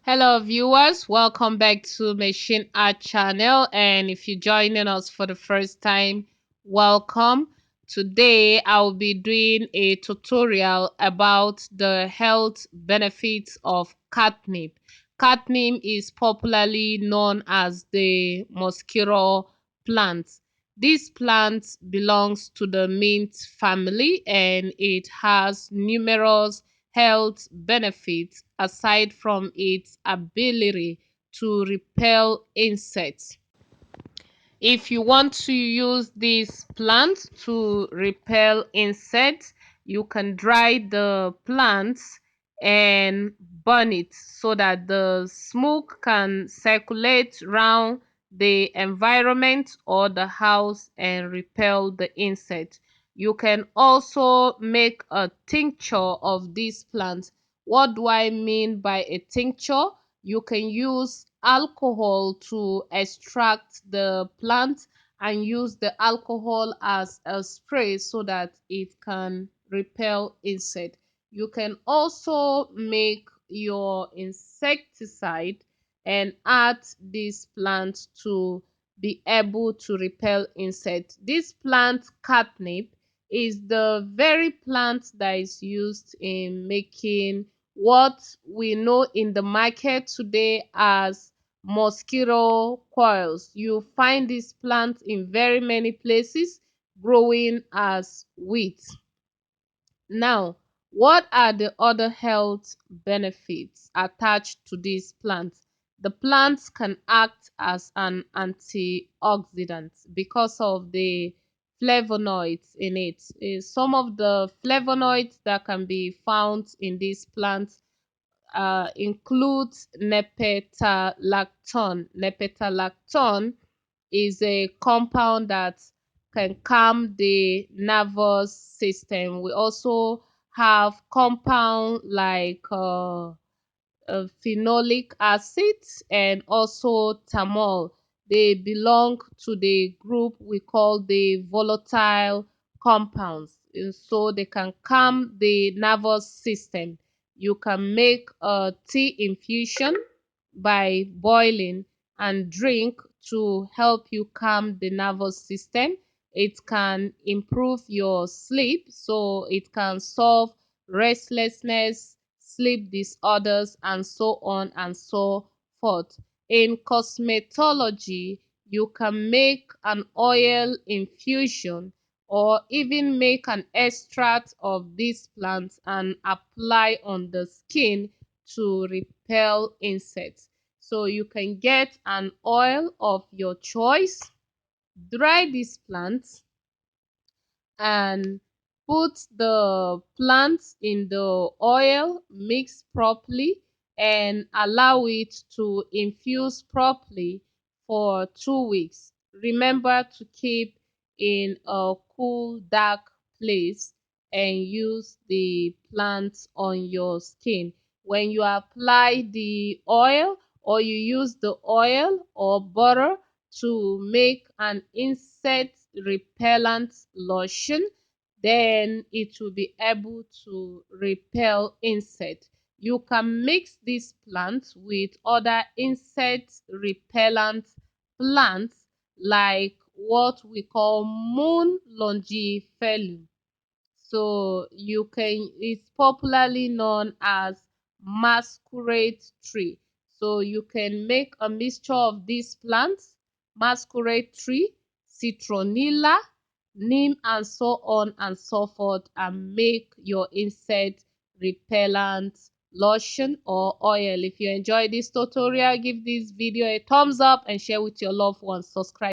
Hello viewers, welcome back to Machine Art channel, and if you're joining us for the first time, welcome. Today I'll be doing a tutorial about the health benefits of catnip. Catnip is popularly known as the mosquito plant. This plant belongs to the mint family and it has numerous health benefits aside from its ability to repel insects. If you want to use this plant to repel insects, you can dry the plants and burn it so that the smoke can circulate around the environment or the house and repel the insect. You can also make a tincture of this plant. What do I mean by a tincture? You can use alcohol to extract the plant and use the alcohol as a spray so that it can repel insect. You can also make your insecticide and add this plant to be able to repel insect. This plant catnip is the very plant that is used in making what we know in the market today as mosquito coils. You find this plant in very many places growing as wheat. Now, what are the other health benefits attached to this plant? The plants can act as an antioxidant because of the flavonoids in it. Some of the flavonoids that can be found in this plant includes nepetalactone. Nepetalactone is a compound that can calm the nervous system. We also have compound like phenolic acid and also thymol. They belong to the group we call the volatile compounds. And so they can calm the nervous system. You can make a tea infusion by boiling and drink to help you calm the nervous system. It can improve your sleep, so it can solve restlessness, sleep disorders, and so on and so forth. In cosmetology, you can make an oil infusion or even make an extract of these plants and apply on the skin to repel insects. So you can get an oil of your choice, dry these plants, and put the plants in the oil, mix properly, and allow it to infuse properly for 2 weeks. Remember to keep in a cool, dark place and use the plants on your skin. When you apply the oil or you use the oil or butter to make an insect repellent lotion, then it will be able to repel insects. You can mix this plant with other insect repellent plants like what we call moon longiflower. So you can, it's popularly known as masquerade tree. So you can make a mixture of these plants, masquerade tree, citronella, neem, and so on and so forth, and make your insect repellent lotion or oil. If you enjoy this tutorial, give this video a thumbs up and share with your loved ones. Subscribe